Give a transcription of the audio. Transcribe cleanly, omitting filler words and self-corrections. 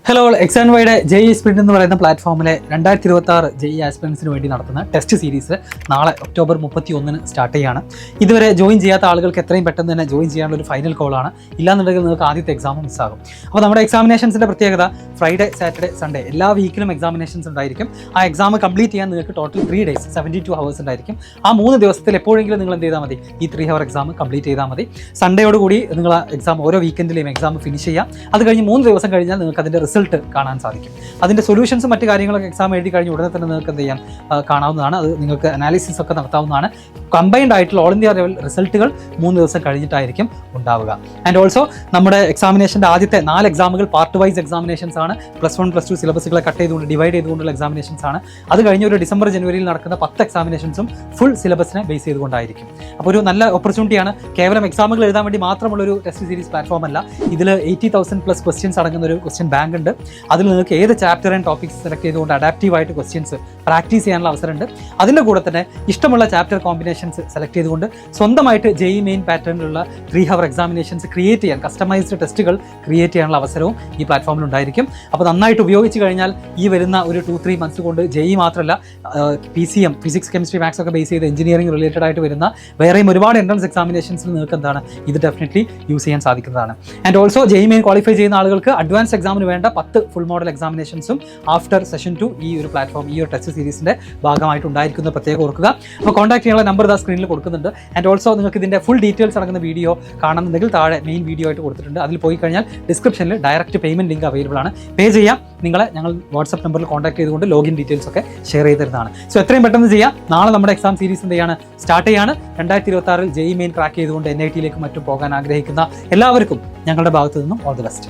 Hello, x and വൈയുടെ JEE sprint എന്ന് പറയുന്ന പ്ലാറ്റ്ഫോമിലെ 2026 JEE ആസ്പിറൻസിന് വേണ്ടി നടത്തുന്ന ടെസ്റ്റ് സീരീസ് നാളെ ഒക്ടോബർ 31 സ്റ്റാർട്ട് ചെയ്യാണ്. ഇതുവരെ ജോയിൻ ചെയ്യാത്ത ആളുകൾക്ക് എത്രയും പെട്ടെന്ന് തന്നെ ജോയിൻ ചെയ്യാനുള്ള ഒരു ഫൈനൽ കോളാണ്. ഇല്ലാന്നുണ്ടെങ്കിൽ നിങ്ങൾക്ക് ആദ്യത്തെ എക്സാം മിസ്സാകും. അപ്പോൾ നമ്മുടെ എക്സാമിനേഷൻസിൻ്റെ പ്രത്യേകത ഫ്രൈഡേ, സാറ്റർഡേ, സൺഡേ എല്ലാ വീക്കിലും എക്സാമിനേഷൻസ് ഉണ്ടായിരിക്കും. ആ എക്സാം കംപ്ലീറ്റ് ചെയ്യാൻ നിങ്ങൾക്ക് ടോട്ടൽ 3 days 72 hours ഉണ്ടായിരിക്കും. ആ 3 ദിവസത്തിൽ എപ്പോഴെങ്കിലും നിങ്ങൾ എന്ത് ചെയ്താൽ മതി, ഈ 3 hour എക്സാം കംപ്ലീറ്റ് ചെയ്താൽ മതി. സൺഡേയോട് കൂടി നിങ്ങൾ എക്സാം ഓരോ വീക്കെൻഡിലെയും എക്സാം ഫിനിഷ് ചെയ്യാം. അത് കഴിഞ്ഞ് 3 ദിവസം കഴിഞ്ഞാൽ നിങ്ങൾക്ക് അതിൻ്റെ റിസൾട്ട് കാണാൻ സാധിക്കും. അതിൻ്റെ സൊല്യൂഷൻസും മറ്റു കാര്യങ്ങളൊക്കെ എക്സാം എഴുതി കഴിഞ്ഞ് ഉടനെ തന്നെ നിങ്ങൾക്ക് എന്ത് ചെയ്യാൻ കാണാവുന്നതാണ്. അത് നിങ്ങൾക്ക് അനാലിസിസ് ഒക്കെ നടത്താവുന്നതാണ്. കമ്പൈൻഡ് ആയിട്ടുള്ള ഓൾ ഇന്ത്യ ലെവൽ റിസൾട്ടുകൾ 3 ദിവസം കഴിഞ്ഞിട്ടായിരിക്കും ഉണ്ടാവുക. ആൻഡ് ഓൾസോ നമ്മുടെ എക്സാമിനേഷൻ്റെ ആദ്യത്തെ 4 എക്സാമുകൾ പാർട്ട് വൈസ് എക്സാമിനേഷൻസ് ആണ്. +1 +2 സിലബസുകളെ കട്ട് ചെയ്തുകൊണ്ട് ഡിവൈഡ് ചെയ്തുകൊണ്ടുള്ള എക്സാമിനേഷൻസ് ആണ്. അത് കഴിഞ്ഞ് ഒരു ഡിസംബർ ജനുവരിയിൽ നടക്കുന്ന 10 എക്സാമിനേഷൻസും ഫുൾ സിലബസിനെ ബേസ് ചെയ്തുകൊണ്ടായിരിക്കും. അപ്പോൾ ഒരു നല്ല ഓപ്പർച്യൂണിറ്റിയാണ്. കേവലം എക്സാമുകൾ എഴുതാൻ വേണ്ടി മാത്രമുള്ള ഒരു ടെസ്റ്റ് സീരീസ് പ്ലാറ്റ്ഫോം അല്ല. ഇതിൽ 80,000+ ക്വസ്റ്റ്യൻസ് അടങ്ങുന്ന ഒരു ക്വസ്റ്റ്യൻ ബാങ്ക് ഉണ്ട്. അതിൽ നിങ്ങൾക്ക് ഏത് ചാപ്റ്റർ ആൻഡ് ടോപ്പിക്സ് സെലക്ട് ചെയ്തുകൊണ്ട് അഡാപ്റ്റീവായിട്ട് ക്വസ്റ്റ്യൻസ് പ്രാക്ടീസ് ചെയ്യാനുള്ള അവസരമുണ്ട്. അതിൻ്റെ കൂടെ തന്നെ ഇഷ്ടമുള്ള ചാപ്റ്റർ കോമ്പിനേഷൻസ് സെലക്ട് ചെയ്തുകൊണ്ട് സ്വന്തമായിട്ട് JEE മെയിൻ പാറ്റേണിലുള്ള 3 hour എക്സാമിനേഷൻസ് ക്രിയേറ്റ് ചെയ്യാൻ, കസ്റ്റമൈസ്ഡ് ടെസ്റ്റുകൾ ക്രിയേറ്റ് ചെയ്യാനുള്ള അവസരവും ഈ പ്ലാറ്റ്ഫോമിൽ ഉണ്ടായിരിക്കും. അപ്പോൾ നന്നായിട്ട് ഉപയോഗിച്ച് കഴിഞ്ഞാൽ ഈ വരുന്ന ഒരു 2-3 months കൊണ്ട് JEE മാത്രമല്ല PCM ഫിസിക്സ്, കെമിസ്ട്രി, മാത്സ് ഒക്കെ ബേസ് ചെയ്ത് എഞ്ചിനീയറിംഗ് റിലേറ്റഡ് ആയിട്ട് വരുന്ന വേറെയും ഒരുപാട് എൻട്രൻസ് എക്സാമിനേഷൻസിൽ നിങ്ങൾക്ക് എന്താണ് ഇത് ഡെഫിനറ്റ്ലി യൂസ് ചെയ്യാൻ സാധിക്കുന്നതാണ്. And also JEE main qualify ചെയ്യുന്ന ആളുകൾക്ക് അഡ്വാൻസ് എക്സാമിന് വേണ്ട 10 ഫുൾ മോഡൽ എക്സാമിനേഷൻസും ആഫ്റ്റർ സെഷൻ 2 ഈ ഒരു പ്ലാറ്റ്ഫോം, ഈ ഒരു ടെസ്റ്റ് സീരീസിൻ്റെ ഭാഗമായിട്ട് ഉണ്ടായിരിക്കുന്നത് പ്രത്യേകം ഓർക്കുക. അപ്പോൾ കോൺടാക്ട് ചെയ്യാനുള്ള നമ്പർ ഇതാ സ്ക്രീനിൽ കൊടുക്കുന്നുണ്ട്. ആൻഡ് ഓൾസോ നിങ്ങൾക്ക് ഇതിൻ്റെ ഫുൾ ഡീറ്റെയിൽസ് അടങ്ങുന്ന വീഡിയോ കാണുന്നുണ്ടെങ്കിൽ താഴെ മെയിൻ വീഡിയോ ആയിട്ട് കൊടുത്തിട്ടുണ്ട്. അതിൽ പോയി കഴിഞ്ഞാൽ ഡിസ്ക്രിപ്ഷനിൽ ഡയറക്റ്റ് പേയ്മെൻറ്റ് ലിങ്ക് അവൈലബിൾ ആണ്. പേ ചെയ്യാം. ഞങ്ങൾ വാട്സ്ആപ്പ് നമ്പറിൽ കോൺടാക്ട് ചെയ്തുകൊണ്ട് ലോഗിൻ ഡീറ്റെയിൽസ് ഒക്കെ ഷെയർ ചെയ്ത് തരുന്നതാണ്. സോ എത്രയും പെട്ടെന്ന് ചെയ്യാം. നാളെ നമ്മുടെ എക്സാം സീരീസ് എന്ത് ചെയ്യാണ്, സ്റ്റാർട്ട് ചെയ്യാണ്. 2026 JEE മെയിൻ ക്രാക്ക് ചെയ്തുകൊണ്ട് NIT യിലേക്കും മറ്റും പോകാൻ ആഗ്രഹിക്കുന്ന എല്ലാവർക്കും ഞങ്ങളുടെ ഭാഗത്തു നിന്നും ഓൾ ദി ബെസ്റ്റ്.